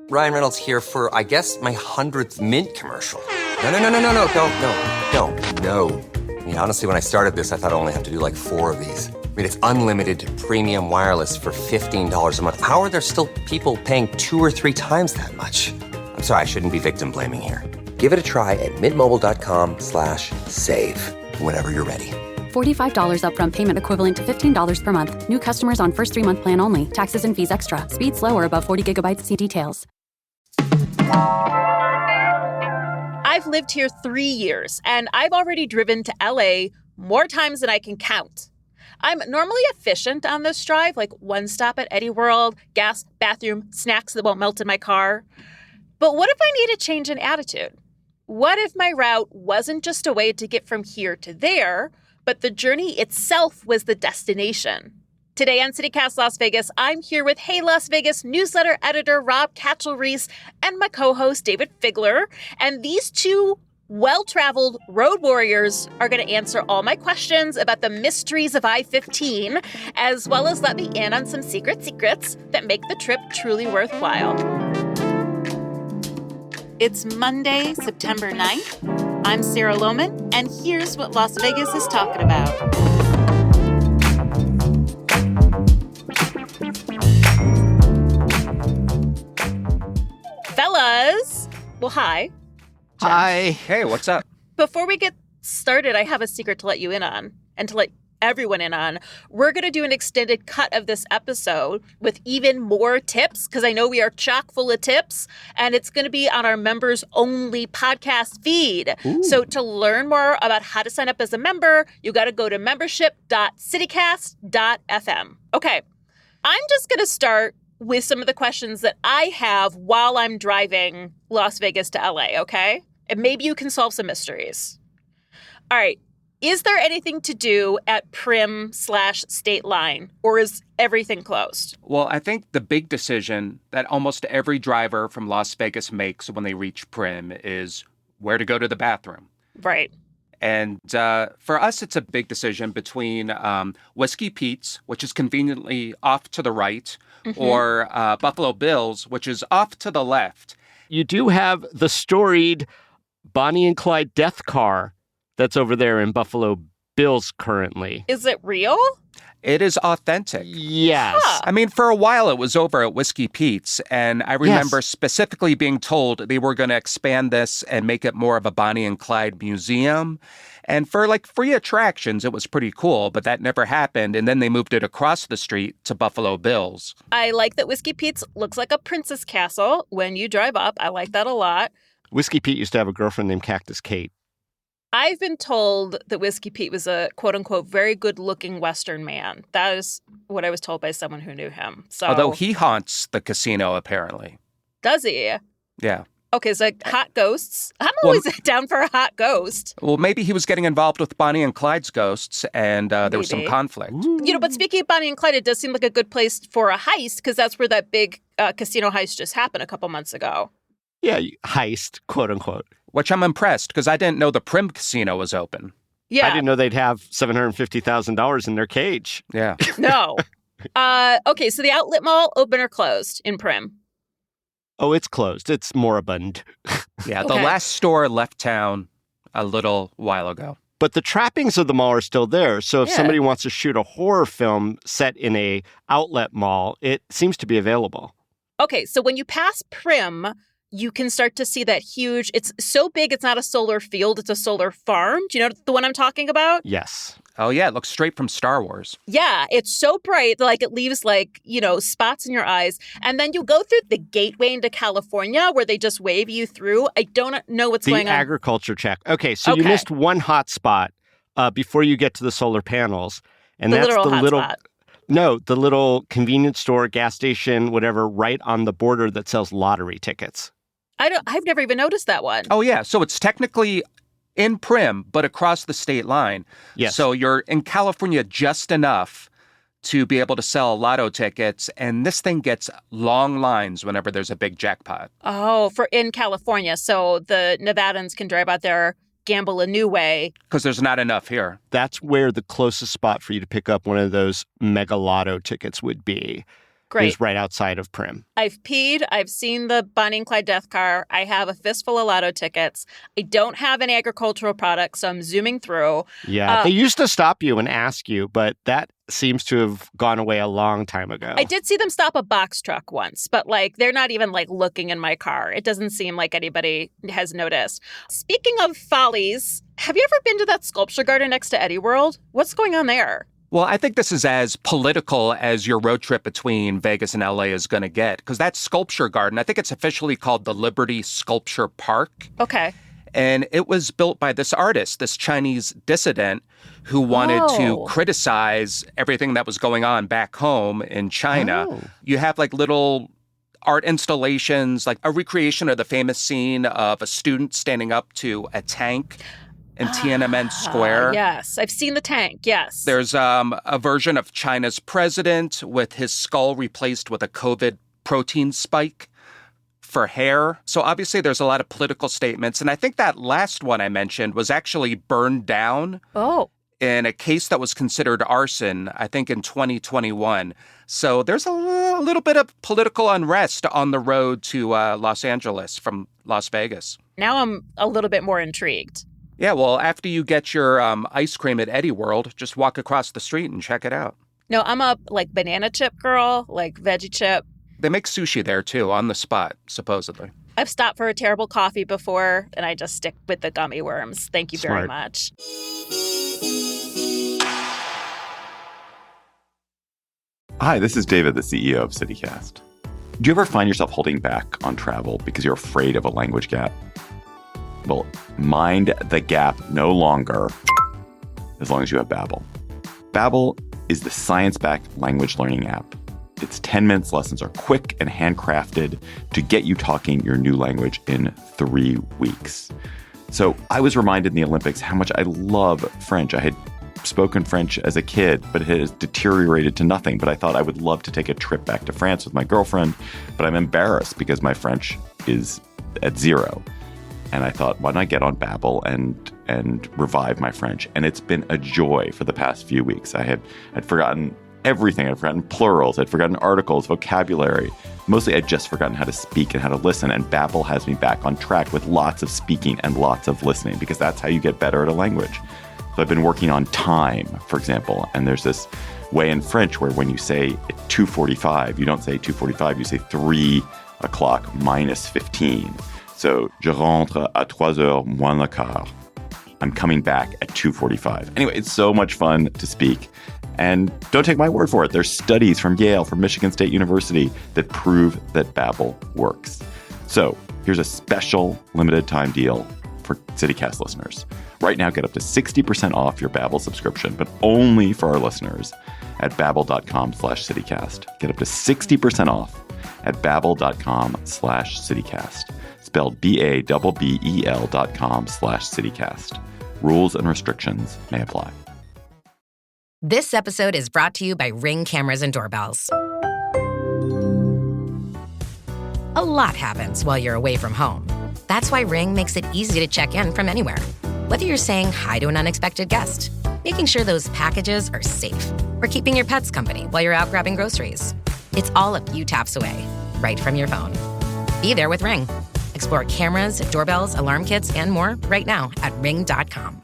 Ryan Reynolds here for, I guess, my 100th Mint commercial. No, don't. I mean, honestly, when I started this, I thought I only have to do like 4 of these. I mean, it's unlimited premium wireless for $15 a month. How are there still people paying 2 or 3 times that much? I'm sorry, I shouldn't be victim blaming here. Give it a try at mintmobile.com/save. Whenever you're ready. $45 upfront payment equivalent to $15 per month. New customers on first 3-month plan only. Taxes and fees extra. Speed slower above 40 gigabytes. See details. I've lived here 3 years, and I've already driven to LA more times than I can count. I'm normally efficient on this drive, like 1 stop at Eddie World, gas, bathroom, snacks that won't melt in my car. But what if I need a change in attitude? What if my route wasn't just a way to get from here to there, but the journey itself was the destination? Today on CityCast Las Vegas, I'm here with Hey Las Vegas newsletter editor Rob Kachelriess and my co-host Dayvid Figler. And these two well-traveled road warriors are going to answer all my questions about the mysteries of I-15, as well as let me in on some secrets that make the trip truly worthwhile. It's Monday, September 9th. I'm Sarah Lohman, and here's what Las Vegas is talking about. Fellas, well, hi. Jeff. Hi. Hey, what's up? Before we get started, I have a secret to let you in on, and to let everyone in on. We're going to do an extended cut of this episode with even more tips, because I know we are chock full of tips, and it's going to be on our members-only podcast feed. Ooh. So to learn more about how to sign up as a member, you got to go to membership.citycast.fm. Okay, I'm just going to start with some of the questions that I have while I'm driving Las Vegas to LA, okay? And maybe you can solve some mysteries. All right. Is there anything to do at Prim/State Line, or is everything closed? Well, I think the big decision that almost every driver from Las Vegas makes when they reach Prim is where to go to the bathroom. Right. And for us, it's a big decision between Whiskey Pete's, which is conveniently off to the right, or Buffalo Bill's, which is off to the left. You do have the storied Bonnie and Clyde death car that's over there in Buffalo Bill's currently. Is it real? It is authentic. Yes. Huh. I mean, for a while it was over at Whiskey Pete's, and I remember specifically being told they were going to expand this and make it more of a Bonnie and Clyde museum. And for like free attractions, it was pretty cool, but that never happened. And then they moved it across the street to Buffalo Bill's. I like that Whiskey Pete's looks like a princess castle when you drive up. I like that a lot. Whiskey Pete used to have a girlfriend named Cactus Kate. I've been told that Whiskey Pete was a quote-unquote very good-looking Western man. That is what I was told by someone who knew him. So, although he haunts the casino, apparently. Does he? Yeah. Okay, so hot ghosts. I'm always down for a hot ghost. Well, maybe he was getting involved with Bonnie and Clyde's ghosts, and there was some conflict. Ooh. You know, but speaking of Bonnie and Clyde, it does seem like a good place for a heist, because that's where that big casino heist just happened a couple months ago. Yeah, heist, quote unquote. Which I'm impressed, because I didn't know the Prim Casino was open. Yeah. I didn't know they'd have $750,000 in their cage. Yeah. No. Okay, so the outlet mall, open or closed in Prim? Oh, it's closed. It's moribund. Yeah, the last store left town a little while ago. But the trappings of the mall are still there. So if somebody wants to shoot a horror film set in a outlet mall, it seems to be available. Okay, so when you pass Prim, you can start to see that huge, it's so big it's not a solar field, it's a solar farm. Do you know the one I'm talking about? Yes. Oh, yeah, it looks straight from Star Wars. Yeah, it's so bright, like it leaves spots in your eyes. And then you go through the gateway into California where they just wave you through. I don't know what's going on. The agriculture check. Okay, so you missed one hot spot before you get to the solar panels. And that's the little spot. No, the little convenience store, gas station, whatever, right on the border that sells lottery tickets. I've never even noticed that one. Oh, yeah. So it's technically in Prim, but across the state line. Yes. So you're in California just enough to be able to sell lotto tickets. And this thing gets long lines whenever there's a big jackpot. Oh, for in California. So the Nevadans can drive out there, gamble a new way. Because there's not enough here. That's where the closest spot for you to pick up one of those mega lotto tickets would be. Great. is right outside of Prim. I've peed. I've seen the Bonnie and Clyde death car. I have a fistful of lotto tickets. I don't have any agricultural products, so I'm zooming through. Yeah, they used to stop you and ask you, but that seems to have gone away a long time ago. I did see them stop a box truck once, but they're not even looking in my car. It doesn't seem like anybody has noticed. Speaking of follies, have you ever been to that sculpture garden next to Eddie World? What's going on there? Well, I think this is as political as your road trip between Vegas and LA is going to get, because that sculpture garden, I think it's officially called the Liberty Sculpture Park. Okay. And it was built by this artist, this Chinese dissident who wanted to criticize everything that was going on back home in China. You have little art installations, like a recreation of the famous scene of a student standing up to a tank in Tiananmen Square. Yes, I've seen the tank, yes. There's a version of China's president with his skull replaced with a COVID protein spike for hair. So obviously there's a lot of political statements. And I think that last one I mentioned was actually burned down in a case that was considered arson, I think in 2021. So there's a little bit of political unrest on the road to Los Angeles from Las Vegas. Now I'm a little bit more intrigued. Yeah, well, after you get your ice cream at Eddie World, just walk across the street and check it out. No, I'm a banana chip girl, veggie chip. They make sushi there, too, on the spot, supposedly. I've stopped for a terrible coffee before, and I just stick with the gummy worms. Thank you very Smart. much. Hi, this is Dayvid, the CEO of CityCast. Do you ever find yourself holding back on travel because you're afraid of a language gap? Well, mind the gap no longer, as long as you have Babbel. Babbel is the science-backed language learning app. Its 10 minutes lessons are quick and handcrafted to get you talking your new language in 3 weeks. So I was reminded in the Olympics how much I love French. I had spoken French as a kid, but it has deteriorated to nothing. But I thought I would love to take a trip back to France with my girlfriend, but I'm embarrassed because my French is at 0. And I thought, why don't I get on Babbel and revive my French? And it's been a joy for the past few weeks. I'd forgotten everything. I'd forgotten plurals. I'd forgotten articles, vocabulary. Mostly I'd just forgotten how to speak and how to listen. And Babbel has me back on track with lots of speaking and lots of listening, because that's how you get better at a language. So I've been working on time, for example. And there's this way in French where when you say 2:45, you don't say 2:45, you say 3 o'clock minus 15. So, je rentre à 3h moins le quart. I'm coming back at 2:45. Anyway, it's so much fun to speak. And don't take my word for it. There's studies from Yale, from Michigan State University that prove that Babbel works. So here's a special limited time deal for CityCast listeners. Right now, get up to 60% off your Babbel subscription, but only for our listeners at babbel.com/citycast. Get up to 60% off at babbel.com/citycast. Spelled BABBEL.com/citycast. Rules and restrictions may apply. This episode is brought to you by Ring cameras and doorbells. A lot happens while you're away from home. That's why Ring makes it easy to check in from anywhere. Whether you're saying hi to an unexpected guest, making sure those packages are safe, or keeping your pets company while you're out grabbing groceries. It's all a few taps away, right from your phone. Be there with Ring. Explore cameras, doorbells, alarm kits, and more right now at ring.com.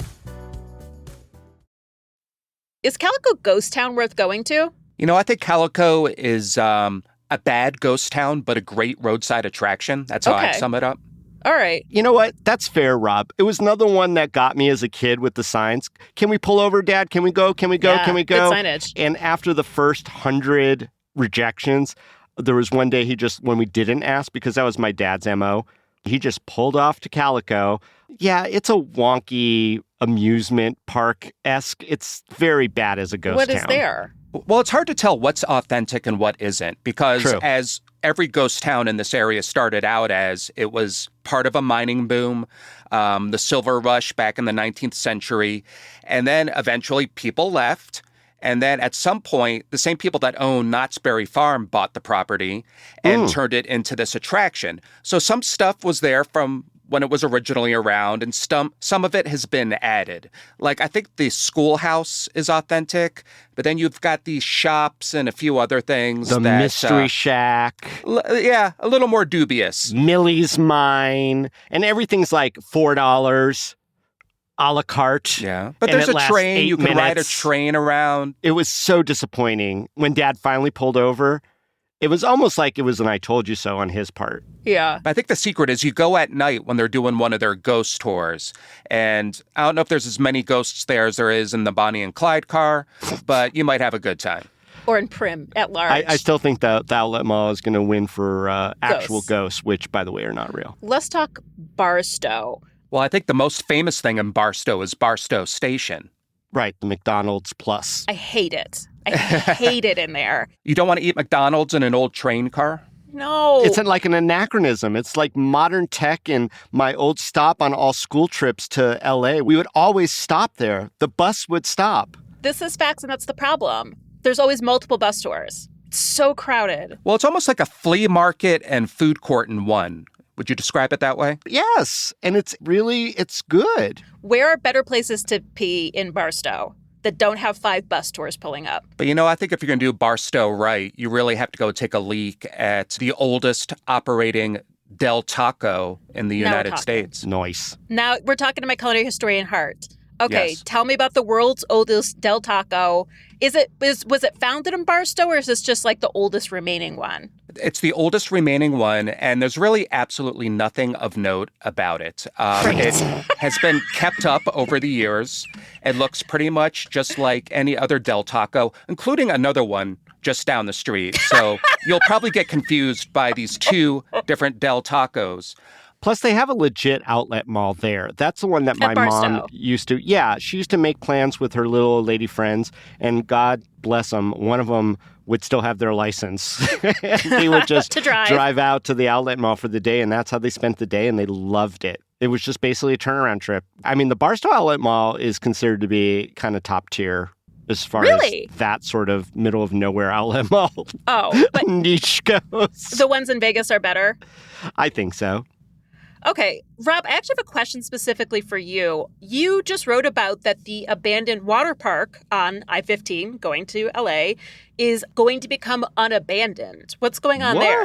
Is Calico Ghost Town worth going to? You know, I think Calico is a bad ghost town, but a great roadside attraction. That's how I'd sum it up. All right. You know what? That's fair, Rob. It was another one that got me as a kid with the signs. Can we pull over, Dad? Can we go? Can we go? Yeah, Can we go? good signage. And after the first 100 rejections, there was one day when we didn't ask, because that was my dad's MO, he just pulled off to Calico. Yeah, it's a wonky amusement park-esque. It's very bad as a ghost town. What is there? Well, it's hard to tell what's authentic and what isn't, because True. as every ghost town in this area started out as, it was part of a mining boom, the silver rush back in the 19th century, and then eventually people left. And then at some point, the same people that own Knott's Berry Farm bought the property and turned it into this attraction. So some stuff was there from when it was originally around, and some of it has been added. Like, I think the schoolhouse is authentic, but then you've got these shops and a few other things. The Mystery Shack. Yeah, a little more dubious. Millie's Mine. And everything's like $4 a la carte. Yeah, but there's a train. You can ride a train around. It was so disappointing when Dad finally pulled over. It was almost like it was an I told you so on his part. Yeah. I think the secret is you go at night when they're doing one of their ghost tours. And I don't know if there's as many ghosts there as there is in the Bonnie and Clyde car, but you might have a good time. Or in Prim at large. I still think the Outlet Mall is going to win for actual ghosts, which, by the way, are not real. Let's talk Barstow. Well, I think the most famous thing in Barstow is Barstow Station. Right, the McDonald's Plus. I hate it. I hate it in there. You don't want to eat McDonald's in an old train car? No. It's like an anachronism. It's like modern tech. And my old stop on all school trips to LA, we would always stop there. The bus would stop. This is facts, and that's the problem. There's always multiple bus tours. It's so crowded. Well, it's almost like a flea market and food court in one. Would you describe it that way? Yes. And it's good. Where are better places to pee in Barstow that don't have 5 bus tours pulling up? But I think if you're going to do Barstow right, you really have to go take a leak at the oldest operating Del Taco in the United States. Nice. Now we're talking to my culinary historian, Hart. Okay, Yes. Tell me about the world's oldest Del Taco. Was it founded in Barstow, or is this just like the oldest remaining one? It's the oldest remaining one, and there's really absolutely nothing of note about it. It has been kept up over the years. It looks pretty much just like any other Del Taco, including another one just down the street. So you'll probably get confused by these 2 different Del Tacos. Plus, they have a legit outlet mall there. That's the one that my mom used to. Yeah, she used to make plans with her little old lady friends, and God bless them, one of them would still have their license. They would just drive out to the outlet mall for the day, and that's how they spent the day, and they loved it. It was just basically a turnaround trip. I mean, the Barstow Outlet Mall is considered to be kind of top tier as far as that sort of middle of nowhere outlet mall but niche goes. The ones in Vegas are better? I think so. Okay, Rob, I actually have a question specifically for you. You just wrote about that the abandoned water park on I-15 going to LA is going to become unabandoned. What's going on there?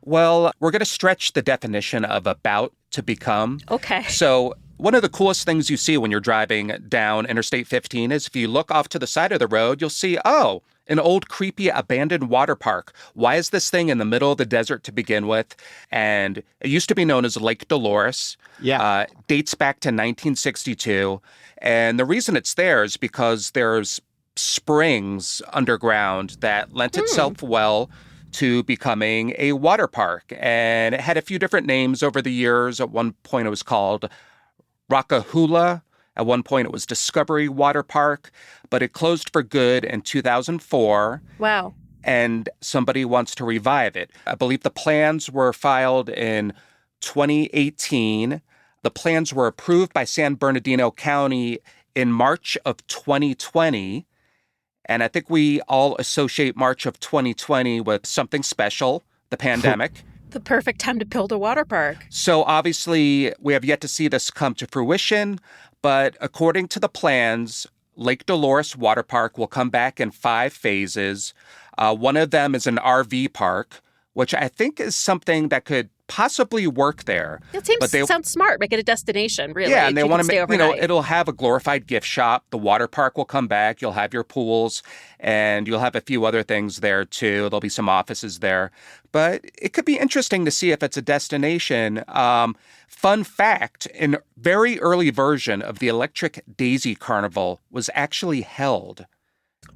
Well, we're going to stretch the definition of about to become. Okay. So one of the coolest things you see when you're driving down Interstate 15 is if you look off to the side of the road, you'll see, an old, creepy, abandoned water park. Why is this thing in the middle of the desert to begin with? And it used to be known as Lake Dolores. Yeah. Dates back to 1962. And the reason it's there is because there's springs underground that lent itself well to becoming a water park. And it had a few different names over the years. At one point, it was called Rockahula. At one point, it was Discovery Water Park, but it closed for good in 2004. Wow. And somebody wants to revive it. I believe the plans were filed in 2018. The plans were approved by San Bernardino County in March of 2020. And I think we all associate March of 2020 with something special, the pandemic. The perfect time to build a water park. So obviously, we have yet to see this come to fruition. But according to the plans, Lake Dolores Water Park will come back in 5 phases. One of them is an RV park, which I think is something that could possibly work there. It sounds smart. Make it a destination, really. Yeah, and they want to make, overnight. It'll have a glorified gift shop. The water park will come back. You'll have your pools, and you'll have a few other things there, too. There'll be some offices there. But it could be interesting to see if it's a destination. Fun fact, an very early version of the Electric Daisy Carnival was actually held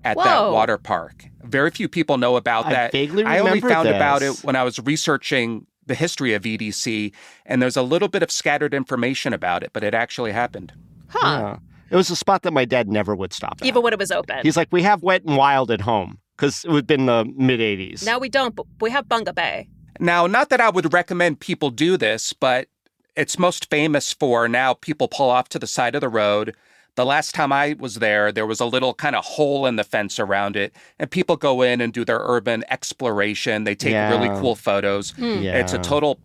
at that water park. Very few people know about that. I only found this. about it when I was researching the history of EDC, and there's a little bit of scattered information about it, but it actually happened. Huh. Yeah. It was a spot that my dad never would stop at. Even when it was open. He's like, we have Wet and Wild at home, because it would have been the mid-'80s. Now we don't, but we have Bunga Bay. Now, not that I would recommend people do this, but it's most famous for now people pull off to the side of the road. The last time I was there was a little kind of hole in the fence around it, and people go in and do their urban exploration. They take really cool photos. Yeah. It's a total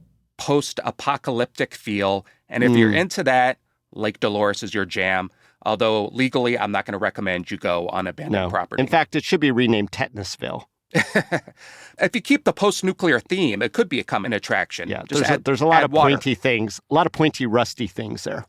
post-apocalyptic feel. And if you're into that, Lake Dolores is your jam. Although legally, I'm not going to recommend you go on abandoned property. In fact, it should be renamed Tetanusville. If you keep the post-nuclear theme, it could become an attraction. Yeah, Just there's a lot of water. pointy things, a lot of pointy, rusty things there.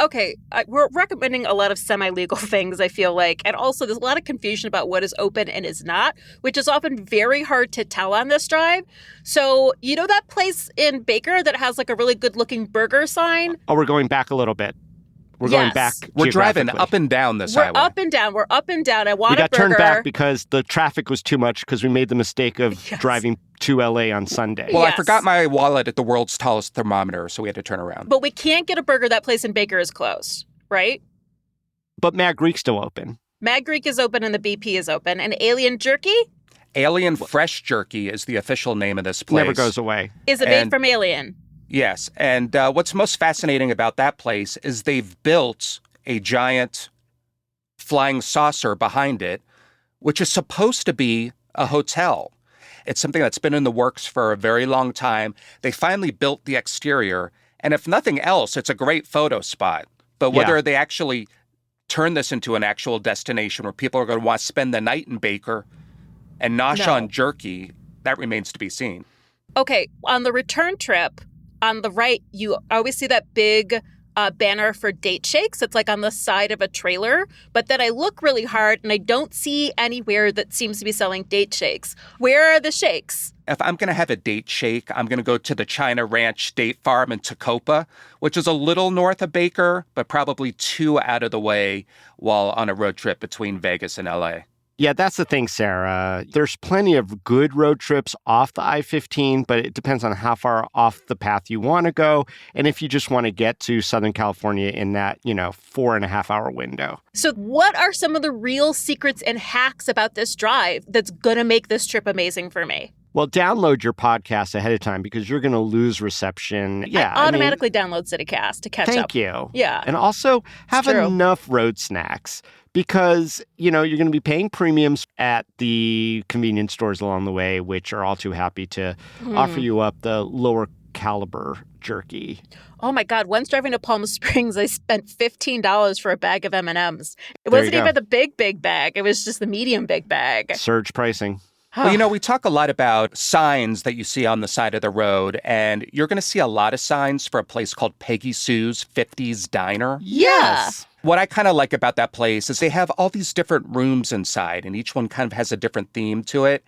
Okay, we're recommending a lot of semi-legal things, I feel like. And also, there's a lot of confusion about what is open and is not, which is often very hard to tell on this drive. So, you know that place in Baker that has like a really good-looking burger sign? Oh, we're going back a little bit. We're going back. We're driving up and down this highway. We're up and down. We're up and down. I want we a got burger. turned back because the traffic was too much because we made the mistake of driving to LA on Sunday. Well, I forgot my wallet at the world's tallest thermometer, so we had to turn around. But we can't get a burger. That place in Baker is closed, right? But Mad Greek's still open. Mad Greek is open and the BP is open. And Alien Jerky? Alien Fresh Jerky is the official name of this place. Never goes away. Is it made from Alien? Yes. And what's most fascinating about that place is they've built a giant flying saucer behind it, which is supposed to be a hotel. It's something that's been in the works for a very long time. They finally built the exterior, and if nothing else, it's a great photo spot. But whether they actually turn this into an actual destination where people are going to want to spend the night in Baker and nosh on jerky, that remains to be seen. Okay, on the return trip, on the right, you always see that big banner for date shakes. It's like on the side of a trailer. But then I look really hard and I don't see anywhere that seems to be selling date shakes. Where are the shakes? If I'm going to have a date shake, I'm going to go to the China Ranch Date Farm in Tacoma, which is a little north of Baker, but probably 2 out of the way while on a road trip between Vegas and LA. Yeah, that's the thing, Sarah. There's plenty of good road trips off the I-15, but it depends on how far off the path you want to go. And if you just want to get to Southern California in that, 4.5-hour window. So what are some of the real secrets and hacks about this drive that's going to make this trip amazing for me? Well, download your podcast ahead of time because you're going to lose reception. Yeah, I automatically download CityCast to catch up. Thank you. Yeah. And also have enough road snacks because, you're going to be paying premiums at the convenience stores along the way, which are all too happy to offer you up the lower caliber jerky. Oh my God! Once driving to Palm Springs, I spent $15 for a bag of M&Ms. It wasn't even the big bag; it was just the medium big bag. Surge pricing. Well, we talk a lot about signs that you see on the side of the road, and you're going to see a lot of signs for a place called Peggy Sue's 50s Diner. Yes. What I kind of like about that place is they have all these different rooms inside, and each one kind of has a different theme to it.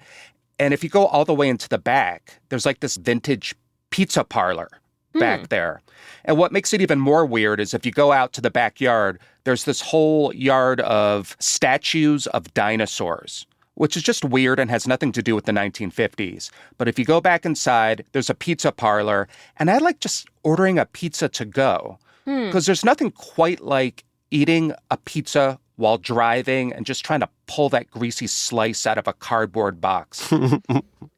And if you go all the way into the back, there's like this vintage pizza parlor back there. And what makes it even more weird is if you go out to the backyard, there's this whole yard of statues of dinosaurs, which is just weird and has nothing to do with the 1950s. But if you go back inside, there's a pizza parlor, and I like just ordering a pizza to go because there's nothing quite like eating a pizza while driving and just trying to pull that greasy slice out of a cardboard box.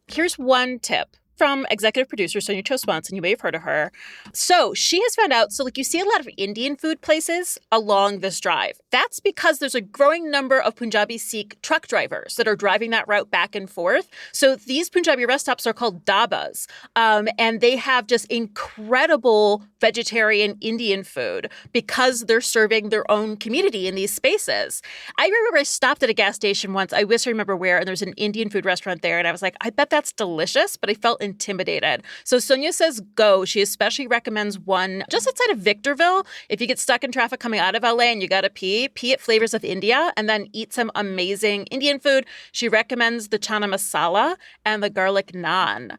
Here's one tip from executive producer Sonia Cho Swanson. You may have heard of her. So she has found out, you see a lot of Indian food places along this drive. That's because there's a growing number of Punjabi Sikh truck drivers that are driving that route back and forth. So these Punjabi rest stops are called dabas. And they have just incredible vegetarian Indian food because they're serving their own community in these spaces. I remember I stopped at a gas station once. I wish I remember where, and there's an Indian food restaurant there. And I was like, I bet that's delicious, but I felt intimidated. So Sonia says go. She especially recommends one just outside of Victorville. If you get stuck in traffic coming out of LA and you got to pee at Flavors of India and then eat some amazing Indian food. She recommends the chana masala and the garlic naan.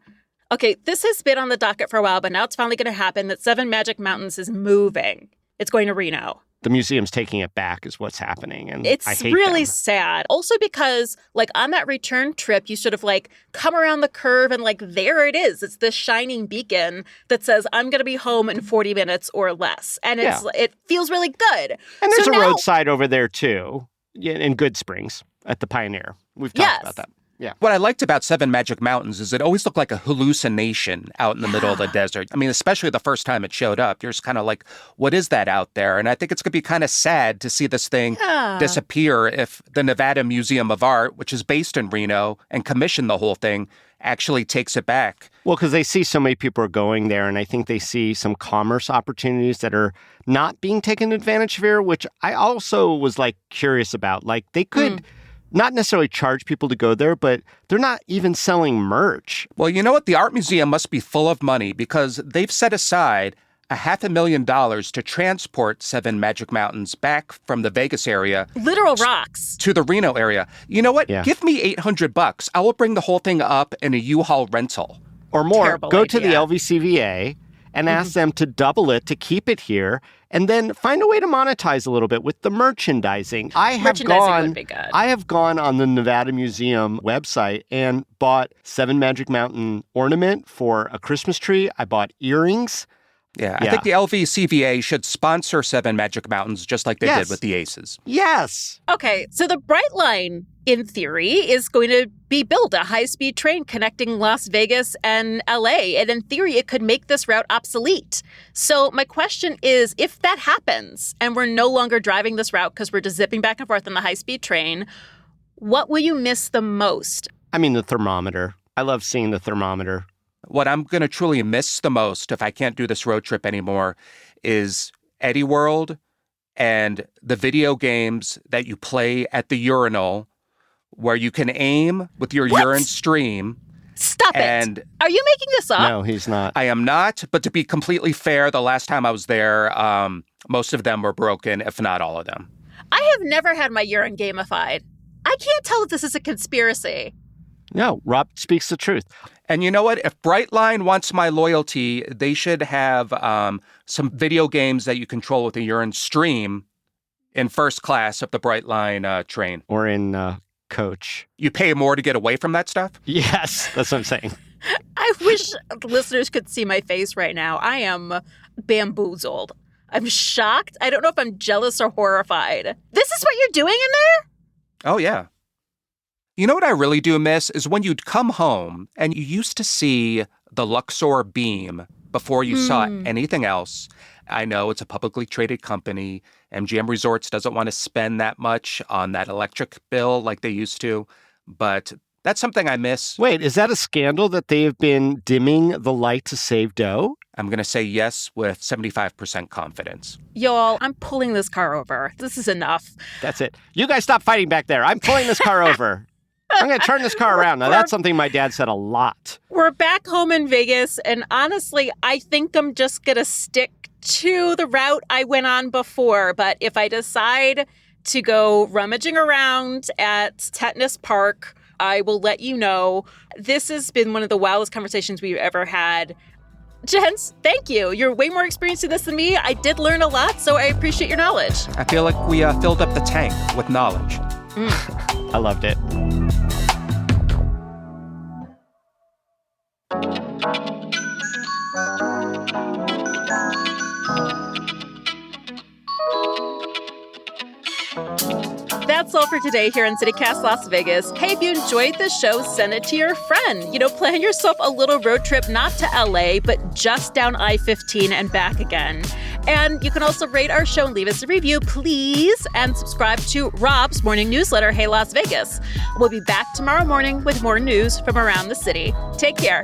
Okay, this has been on the docket for a while, but now it's finally going to happen that Seven Magic Mountains is moving. It's going to Reno. The museum's taking it back is what's happening. And it's I hate really them. sad. Also because on that return trip, you sort of come around the curve and there it is. It's this shining beacon that says, I'm going to be home in 40 minutes or less. And it feels really good. And there's a roadside over there too in Good Springs at the Pioneer. We've talked about that. Yeah. What I liked about Seven Magic Mountains is it always looked like a hallucination out in the middle of the desert. I mean, especially the first time it showed up, you're just kind of like, what is that out there? And I think it's going to be kind of sad to see this thing disappear if the Nevada Museum of Art, which is based in Reno and commissioned the whole thing, actually takes it back. Well, because they see so many people are going there, and I think they see some commerce opportunities that are not being taken advantage of here, which I also was curious about. They could not necessarily charge people to go there, but they're not even selling merch. Well, you know what? The art museum must be full of money because they've set aside $500,000 to transport 7 Magic Mountains back from the Vegas area. Literal rocks. To the Reno area. You know what? Yeah. Give me $800. I will bring the whole thing up in a U-Haul rental. Or more, Terrible go to idea. the LVCVA and ask them to double it to keep it here, and then find a way to monetize a little bit with the merchandising. Merchandising would be good. I have gone on the Nevada Museum website and bought 7 Magic Mountain ornament for a Christmas tree. I bought earrings. Yeah, I think the LVCVA should sponsor 7 Magic Mountains just like they did with the Aces. Yes. Okay, so the Bright Line, in theory, is going to be built, a high-speed train connecting Las Vegas and LA, and in theory, it could make this route obsolete. So my question is, if that happens, and we're no longer driving this route because we're just zipping back and forth on the high-speed train, what will you miss the most? I mean, the thermometer. I love seeing the thermometer. What I'm going to truly miss the most if I can't do this road trip anymore is Eddie World and the video games that you play at the urinal where you can aim with your urine stream. Stop it. Are you making this up? No, he's not. I am not, but to be completely fair, the last time I was there, most of them were broken, if not all of them. I have never had my urine gamified. I can't tell if this is a conspiracy. No, Rob speaks the truth. And you know what? If Brightline wants my loyalty, they should have some video games that you control with a urine stream in first class of the Brightline train. Or in coach. You pay more to get away from that stuff? Yes, that's what I'm saying. I wish listeners could see my face right now. I am bamboozled. I'm shocked. I don't know if I'm jealous or horrified. This is what you're doing in there? Oh, yeah. You know what I really do miss is when you'd come home and you used to see the Luxor beam before you saw anything else. I know it's a publicly traded company. MGM Resorts doesn't want to spend that much on that electric bill like they used to, but that's something I miss. Wait, is that a scandal that they have been dimming the light to save dough? I'm going to say yes with 75% confidence. Y'all, I'm pulling this car over. This is enough. That's it. You guys stop fighting back there. I'm pulling this car over. I'm going to turn this car around. Now, that's something my dad said a lot. We're back home in Vegas, and honestly, I think I'm just going to stick to the route I went on before. But if I decide to go rummaging around at Tetanus Park, I will let you know. This has been one of the wildest conversations we've ever had. Jens, thank you. You're way more experienced in this than me. I did learn a lot, so I appreciate your knowledge. I feel like we filled up the tank with knowledge. I loved it. That's all for today here in CityCast Las Vegas. Hey, if you enjoyed the show, send it to your friend. Plan yourself a little road trip, not to LA, but just down I-15 and back again. And you can also rate our show and leave us a review, please. And subscribe to Rob's morning newsletter, Hey Las Vegas. We'll be back tomorrow morning with more news from around the city. Take care.